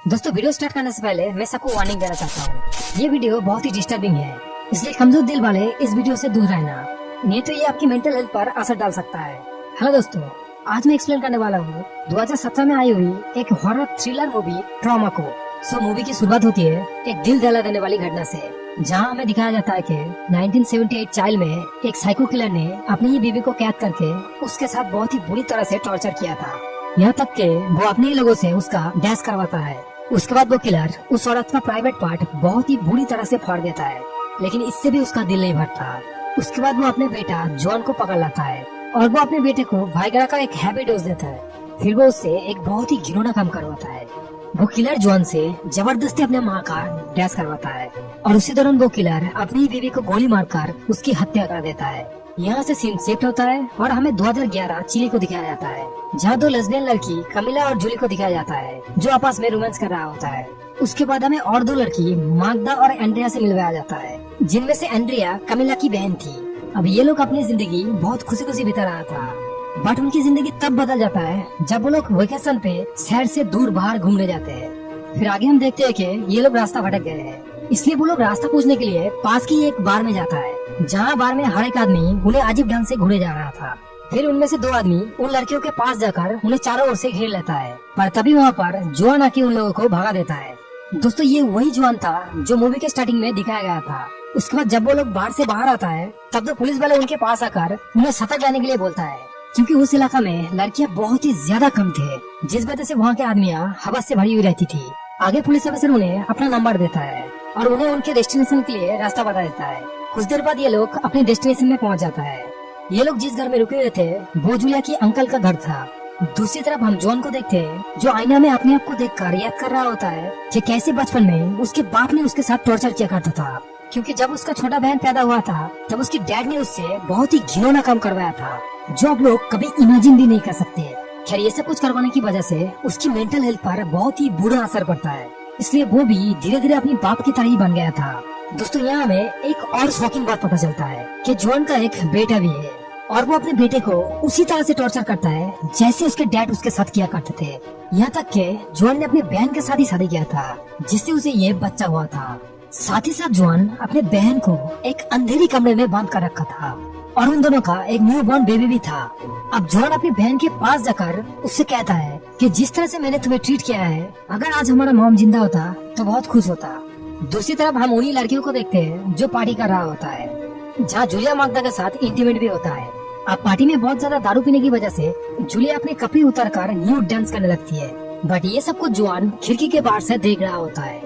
दोस्तों video start करने से पहले मैं सबको वार्निंग देना चाहता हूँ। ये वीडियो बहुत ही डिस्टर्बिंग है, इसलिए कमजोर दिल वाले इस वीडियो से दूर रहना, नहीं तो ये आपकी मेंटल हेल्थ पर असर डाल सकता है। हेलो दोस्तों, आज मैं एक्सप्लेन करने वाला हूँ 2017 में आई हुई एक हॉरर थ्रिलर मूवी ट्रॉमा को। मूवी की शुरुआत होती है एक दिल दहला देने वाली घटना से, जहाँ हमें दिखाया जाता है कि 1978 चाइल्ड में एक साइको किलर ने अपनी ही बीवी को कैद करके उसके साथ बहुत ही बुरी तरह से टॉर्चर किया था, यहाँ तक कि वो अपने ही लोगों से उसका डैश करवाता है। उसके बाद वो किलर उस औरत का प्राइवेट पार्ट बहुत ही बुरी तरह से फाड़ देता है, लेकिन इससे भी उसका दिल नहीं भरता। उसके बाद वो अपने बेटा जॉन को पकड़ लाता है और वो अपने बेटे को वाइग्रा का एक हैवी डोज देता है। फिर वो उससे एक बहुत ही घिनौना काम करवाता है। वो किलर जॉन से जबरदस्ती अपने माँ का डैश करवाता है और उसी दौरान वो किलर अपनी बीवी को गोली मारकर उसकी हत्या कर देता है। यहाँ से सीन शिफ्ट होता है और हमें 2011 चिली को दिखाया जाता है, जहाँ दो लेस्बियन लड़की कमिला और जूली को दिखाया जाता है जो आपस में रोमांस कर रहा होता है। उसके बाद हमें और दो लड़की मागदा और एंड्रिया से मिलवाया जाता है, जिनमें से एंड्रिया कमिला की बहन थी। अब ये लोग अपनी जिंदगी बहुत खुशी खुशी बिता रहा था, बट उनकी जिंदगी तब बदल जाता है जब वो लोग वेकेशन पे शहर से दूर बाहर घूमने जाते हैं। फिर आगे हम देखते हैं कि ये लोग रास्ता भटक गए हैं, इसलिए वो लोग रास्ता पूछने के लिए पास की एक बार में जाता है, जहाँ बार में हर एक आदमी उन्हें अजीब ढंग से घूरे जा रहा था। फिर उनमें से दो आदमी उन लड़कियों के पास जाकर उन्हें चारों ओर से घेर लेता है, पर तभी वहाँ पर जॉन आके उन लोगों को भगा देता है। दोस्तों, ये वही जॉन था जो मूवी के स्टार्टिंग में दिखाया गया था। उसके बाद जब वो लोग बाहर से बाहर आता है, तब तो पुलिस वाले उनके पास आकर उन्हें सतर्क रहने के लिए बोलता है, क्योंकि उस इलाका में लड़कियां बहुत ही ज्यादा कम थे, जिस वजह से वहाँ के आदमियाँ हवस से भरी हुई रहती थी। आगे पुलिस ऑफिसर उन्हें अपना नंबर देता है और उन्हें उनके डेस्टिनेशन के लिए रास्ता बता देता है। कुछ देर बाद ये लोग अपने डेस्टिनेशन में पहुँच जाता है। ये लोग जिस घर में रुके हुए थे वो जूलिया की अंकल का घर था। दूसरी तरफ हम जॉन को देखते हैं, जो आईना में अपने आप को देखकर याद कर रहा होता है कि कैसे बचपन में उसके बाप ने उसके साथ टॉर्चर किया करता था, क्योंकि जब उसका छोटा बहन पैदा हुआ था तब उसकी डैड ने उससे बहुत ही घिनौना काम करवाया था, जो आप लोग कभी इमेजिन भी नहीं कर सकते। खैर, ये सब कुछ करवाने की वजह से उसकी मेंटल हेल्थ पर बहुत ही बुरा असर पड़ता है, इसलिए वो भी धीरे धीरे अपनी बाप की तरह ही बन गया था। दोस्तों, यहाँ हमें एक और शॉकिंग बात पता चलता है कि जॉन का एक बेटा भी है और वो अपने बेटे को उसी तरह से टॉर्चर करता है जैसे उसके डैड उसके साथ किया करते थे। यहाँ तक कि जॉन ने अपनी बहन के साथ ही शादी किया था, जिससे उसे ये बच्चा हुआ था। साथ ही साथ जॉन अपने बहन को एक अंधेरी कमरे में बांध कर रखा था और उन दोनों का एक न्यू बॉर्न बेबी भी था। अब जॉन अपनी बहन के पास जाकर उससे कहता है कि जिस तरह से मैंने तुम्हें ट्रीट किया है, अगर आज हमारा मॉम जिंदा होता तो बहुत खुश होता। दूसरी तरफ हम उन्हीं लड़कियों को देखते हैं जो पार्टी कर रहा होता है, जहाँ जूलिया मागदा के साथ इंटीमेट भी होता है। अब पार्टी में बहुत ज्यादा दारू पीने की वजह से जूलिया अपने कपड़े उतारकर न्यू डांस करने लगती है, बट ये सब कुछ जॉन खिड़की के बाहर से देख रहा होता है।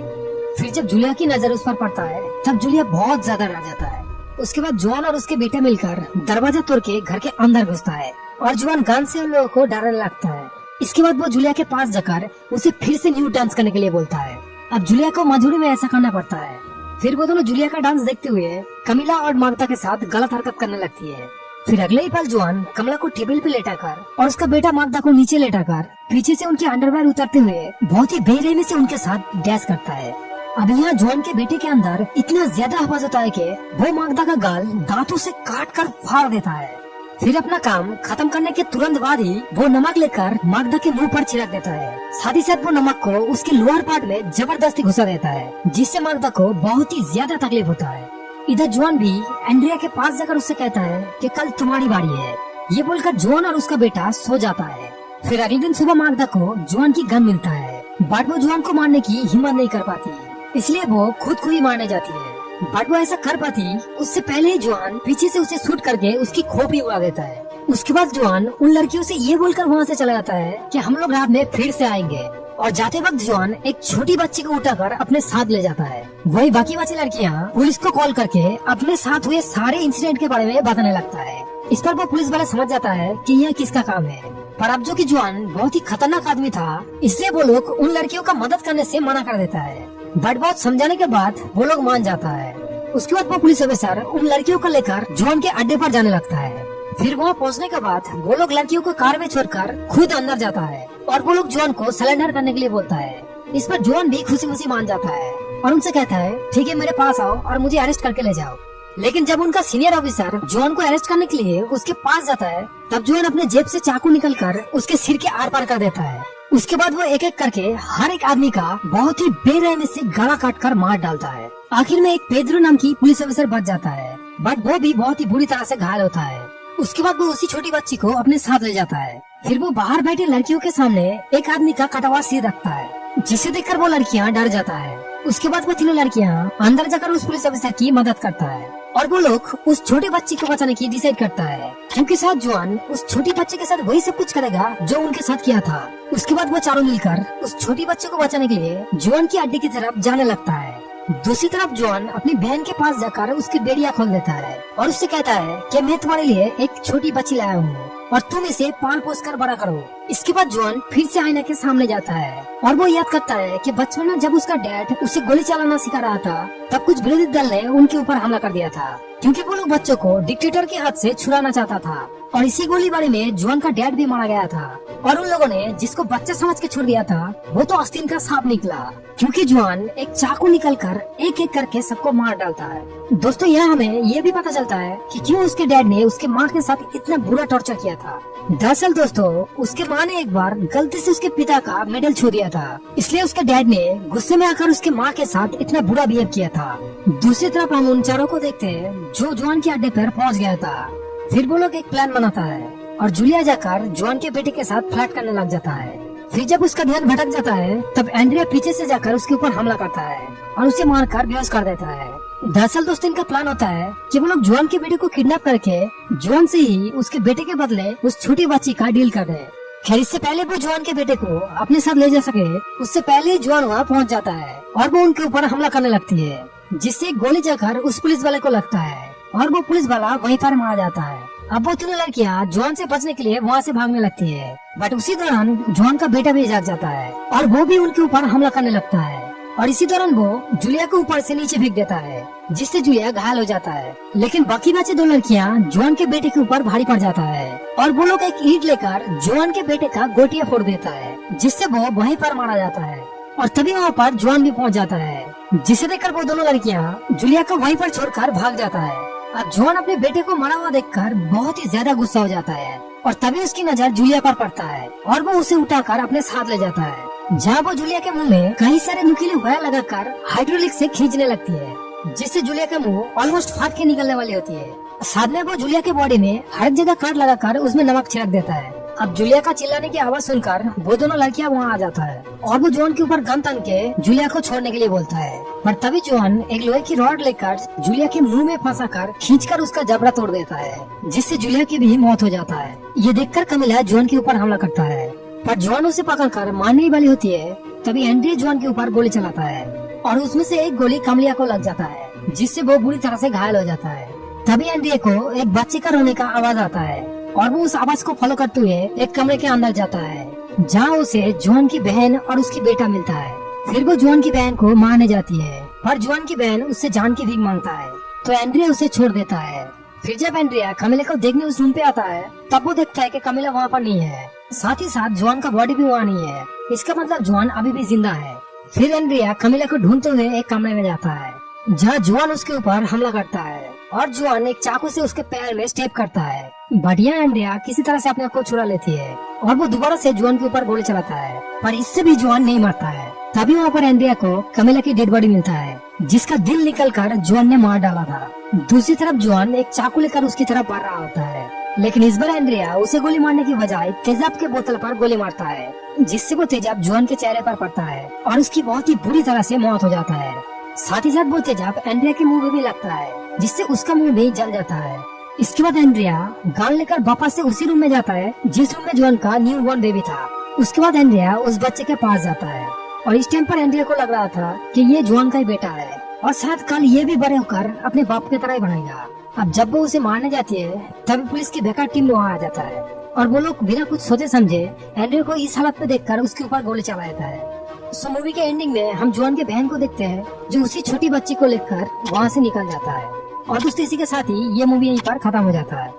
फिर जब जूलिया की नजर उस पर पड़ता है, तब जूलिया बहुत ज्यादा डर जाता है। उसके बाद जॉन और उसके बेटा मिलकर दरवाजा तोड़ के घर के अंदर घुसता है और जॉन गन से उन लोगों को डराने लगता है। इसके बाद वो जूलिया के पास जाकर उसे फिर से न्यू डांस करने के लिए बोलता है। अब जूलिया को मजबूरी में ऐसा करना पड़ता है। फिर वो दोनों जूलिया का डांस देखते हुए कमिला और मागदा के साथ गलत हरकत करने लगती है। फिर अगले ही पल जॉन कमला को टेबल पे लेटाकर और उसका बेटा मागदा को नीचे लेटाकर पीछे से उनके अंडरवेयर उतारते हुए बहुत ही बेरहमी से उनके साथ डैश करता है। अब यहाँ जॉन के बेटे के अंदर इतना ज्यादा आवाज होता है कि वो मागदा का गाल दांतों से काट कर फाड़ देता है। फिर अपना काम खत्म करने के तुरंत बाद ही वो नमक लेकर मागदा के मुंह पर छिड़क देता है। साथ ही साथ वो नमक को उसके लोअर पार्ट में जबरदस्ती घुसा देता है, जिससे मागदा को बहुत ही ज्यादा तकलीफ होता है। इधर जॉन भी एंड्रिया के पास जाकर उससे कहता है कि कल तुम्हारी बारी है। ये बोलकर जॉन और उसका बेटा सो जाता है। फिर अगले दिन सुबह मागदा को जॉन की गन मिलता है, बट वो जॉन को मारने की हिम्मत नहीं कर पाती, इसलिए वो खुद को ही मारने जाती है। बट वो ऐसा कर पाती उससे पहले ही जॉन पीछे से उसे शूट करके उसकी खोपड़ी उड़ा देता है। उसके बाद जॉन उन लड़कियों से ये बोलकर वहाँ से चला जाता है कि हम लोग रात में फिर से आएंगे, और जाते वक्त जॉन एक छोटी बच्ची को उठाकर अपने साथ ले जाता है। वही बाकी बची लड़कियाँ पुलिस को कॉल करके अपने साथ हुए सारे इंसिडेंट के बारे में बताने लगता है। इस पर वो पुलिस वाला समझ जाता है कि यह किसका काम है, पर अब जो कि जॉन बहुत ही खतरनाक आदमी था, इसलिए वो लोग उन लड़कियों का मदद करने से मना कर देता है। बट बहुत समझाने के बाद वो लोग मान जाता है। उसके बाद वो पुलिस ऑफिसर उन लड़कियों को लेकर जॉन के अड्डे पर जाने लगता है। फिर वहाँ पहुँचने के बाद वो लोग लड़कियों को कार में छोड़कर खुद अंदर जाता है और वो लोग जॉन को सरेंडर करने के लिए बोलता है। इस पर जॉन भी खुशी खुशी मान जाता है और उनसे कहता है, ठीक है, मेरे पास आओ और मुझे अरेस्ट करके ले जाओ। लेकिन जब उनका सीनियर ऑफिसर जॉन को अरेस्ट करने के लिए उसके पास जाता है, तब जॉन अपने जेब से चाकू निकलकर उसके सिर के आर पार कर देता है उसके बाद वो एक एक करके हर एक आदमी का बहुत ही बेरहमी से गला काट कर मार डालता है। आखिर में एक पेड्रो नाम की पुलिस ऑफिसर बच जाता है, बट वो भी बहुत ही बुरी तरह से घायल होता है। उसके बाद वो उसी छोटी बच्ची को अपने साथ ले जाता है। फिर वो बाहर बैठी लड़कियों के सामने एक आदमी का कटा हुआ सिर रखता है, जिसे देखकर वो लड़कियां डर जाता है। उसके बाद वो तीनों लड़कियां अंदर जाकर उस पुलिस ऑफिसर की मदद करता है और वो लोग उस छोटी बच्ची को बचाने की डिसाइड करता है, क्योंकि साथ जुआन उस छोटी बच्चे के साथ वही सब कुछ करेगा जो उनके साथ किया था। उसके बाद वो चारों मिलकर उस छोटी बच्चे को बचाने के लिए जुआन की अड्डे की तरफ जाने लगता है। दूसरी तरफ जुआन अपनी बहन के पास जाकर उसकी बेड़िया खोल देता है और उससे कहता है कि मैं तुम्हारे लिए एक छोटी बच्ची लाया हूँ और तुम इसे पाल पोस कर बड़ा करो। इसके बाद जुआन फिर से आईना के सामने जाता है और वो याद करता है कि बचपन में जब उसका डैड उसे गोली चलाना सिखा रहा था, तब कुछ विरोधी दल ने उनके ऊपर हमला कर दिया था, क्योंकि वो लोग बच्चों को डिक्टेटर के हाथ से छुड़ाना चाहता था। और इसी गोलीबारी में जुआन का डैड भी मारा गया था और उन लोगों ने जिसको बच्चा समझ के छोड़ दिया था वो तो आस्तीन का सांप निकला, क्योंकि जुआन एक चाकू निकलकर एक एक करके सबको मार डालता है। दोस्तों, यहाँ हमें ये भी पता चलता है कि क्यों उसके डैड ने उसके माँ के साथ इतना बुरा टॉर्चर किया था। दरअसल दोस्तों, उसके माँ ने एक बार गलती से उसके पिता का मेडल छू दिया था, इसलिए उसके डैड ने गुस्से में आकर उसके माँ के साथ इतना बुरा बिहेव किया था। दूसरी तरफ हम उन चारों को देखते हैं जो जुआन के अड्डे पर पहुँच गया था। फिर वो लोग एक प्लान बनाता है और जूलिया जाकर जुआन के बेटे के साथ फ्लर्ट करने लग जाता है। फिर जब उसका ध्यान भटक जाता है तब एंड्रिया पीछे से जाकर उसके ऊपर हमला करता है और उसे मारकर बेहोश कर देता है। दरअसल दोस्तों, इनका प्लान होता है कि वो लोग जुआन के बेटे को किडनैप करके जुआन से ही उसके बेटे के बदले उस छोटी बच्ची का डील कर दे। खैर, इससे पहले वो जुआन के बेटे को अपने साथ ले जा सके उससे पहले जुआन वहाँ पहुँच जाता है और वो उनके ऊपर हमला करने लगती है, जिससे गोली जाकर उस पुलिस वाले को लगता है और वो पुलिस वाला वहीं पर मारा जाता है। अब वो तीनों लड़कियां जुआन से बचने के लिए वहाँ से भागने लगती है, बट उसी दौरान जुआन का बेटा भी जाग जाता है और वो भी उनके ऊपर हमला करने लगता है और इसी दौरान वो जूलिया को ऊपर से नीचे फेंक देता है, जिससे जूलिया घायल हो जाता है। लेकिन बाकी बचे दो लड़कियां जुआन के बेटे के ऊपर भारी पड़ जाता है और वो लोग एक ईंट लेकर जुआन के बेटे का गोटिया फोड़ देता है, जिससे वो वहीं पर मारा जाता है। और तभी वहाँ पर जुआन भी पहुँच जाता है, जिसे देखकर वो दोनों लड़कियां जूलिया को वहीं पर छोड़कर भाग जाता है। अब जुआन अपने बेटे को मरा हुआ देखकर बहुत ही ज्यादा गुस्सा हो जाता है और तभी उसकी नजर जूलिया पर पड़ता है और वो उसे उठाकर अपने साथ ले जाता है, जहाँ वो जूलिया के मुंह में कई सारे नुकीले वायर लगाकर हाइड्रोलिक से खींचने लगती है, जिससे जूलिया का मुंह ऑलमोस्ट फाट के निकलने वाली होती है। साथ में वो जूलिया के बॉडी में हर जगह काट लगाकर उसमें नमक छिड़क देता है। अब जूलिया का चिल्लाने की आवाज सुनकर वो दोनों लड़कियां वहाँ आ जाता है और वो जुआन के ऊपर गन तन के जूलिया को छोड़ने के लिए बोलता है, पर तभी जुआन एक लोहे की रॉड लेकर जूलिया के मुंह में फंसाकर खींचकर उसका जबड़ा तोड़ देता है, जिससे जूलिया की भी मौत हो जाता है। ये देखकर कमिला जुआन के ऊपर हमला करता है, पर जुआन उसे पकड़कर मारने वाली होती है। तभी एंड्रिया जुआन के ऊपर गोली चलाता है और उसमें से एक गोली कमिला को लग जाता है, जिससे वो बुरी तरह से घायल हो जाता है। तभी एंड्रिया को एक बच्चे का रोने का आवाज आता है और वो उस आवाज को फॉलो करते हुए एक कमरे के अंदर जाता है, जहाँ उसे जुआन की बहन और उसकी बेटा मिलता है। फिर वो जुआन की बहन को मारने जाती है, पर जुआन की बहन उससे जान की भीख मांगता है, तो एंड्रिया उसे छोड़ देता है। फिर जब एंड्रिया कमिला को देखने उस रूम पे आता है, तब वो देखता है कि कमिला वहाँ पर नहीं है, साथ ही साथ जुआन का बॉडी भी वहाँ नहीं है। इसका मतलब जुआन अभी भी जिंदा है। फिर एंड्रिया कमिला को ढूंढते हुए एक कमरे में जाता है, जहाँ जुआन उसके ऊपर हमला करता है और जुआन एक चाकू से उसके पैर में स्टेप करता है। बढ़िया एंड्रिया किसी तरह से अपने आप को छुड़ा लेती है और वो दोबारा से जुआन के ऊपर गोली चलाता है, पर इससे भी जुआन नहीं मरता है। तभी वहाँ पर एंड्रिया को कमिला की डेड बॉडी मिलता है, जिसका दिल निकलकर जुआन ने मार डाला था। दूसरी तरफ जुआन एक चाकू लेकर उसकी तरफ बढ़ रहा होता है, लेकिन इस बार एंड्रिया उसे गोली मारने की बजाय तेजाब के बोतल पर गोली मारता है, जिससे वो तेजाब जुआन के चेहरे पर पड़ता है और उसकी बहुत ही बुरी तरह से मौत हो जाता है। साथ ही साथ वो तेजाब एंड्रिया के मुंह में भी लगता है, जिससे उसका मुंह भी जल जाता है। इसके बाद एंड्रिया गन लेकर वापस से उसी रूम में जाता है जिस रूम में जुआन का न्यू बॉर्न बेबी था। उसके बाद एंड्रिया उस बच्चे के पास जाता है और इस टाइम पर एंड्रिया को लग रहा था कि ये जुआन का ही बेटा है और शायद कल ये भी बड़े होकर अपने बाप की तरह ही बनेगा। अब जब वो उसे मारने जाती है तभी पुलिस की बेकार टीम वहाँ आ जाता है और वो लोग बिना कुछ सोचे समझे एंड्रिया को इस हालत में देखकर उसके ऊपर गोली चला देता है। सो मूवी के एंडिंग में हम जुआन के बहन को देखते हैं जो उसी छोटी बच्ची को लेकर वहाँ से निकल जाता है। और दोस्तों, इसी के साथ ही ये मूवी यहीं पर खत्म हो जाता है।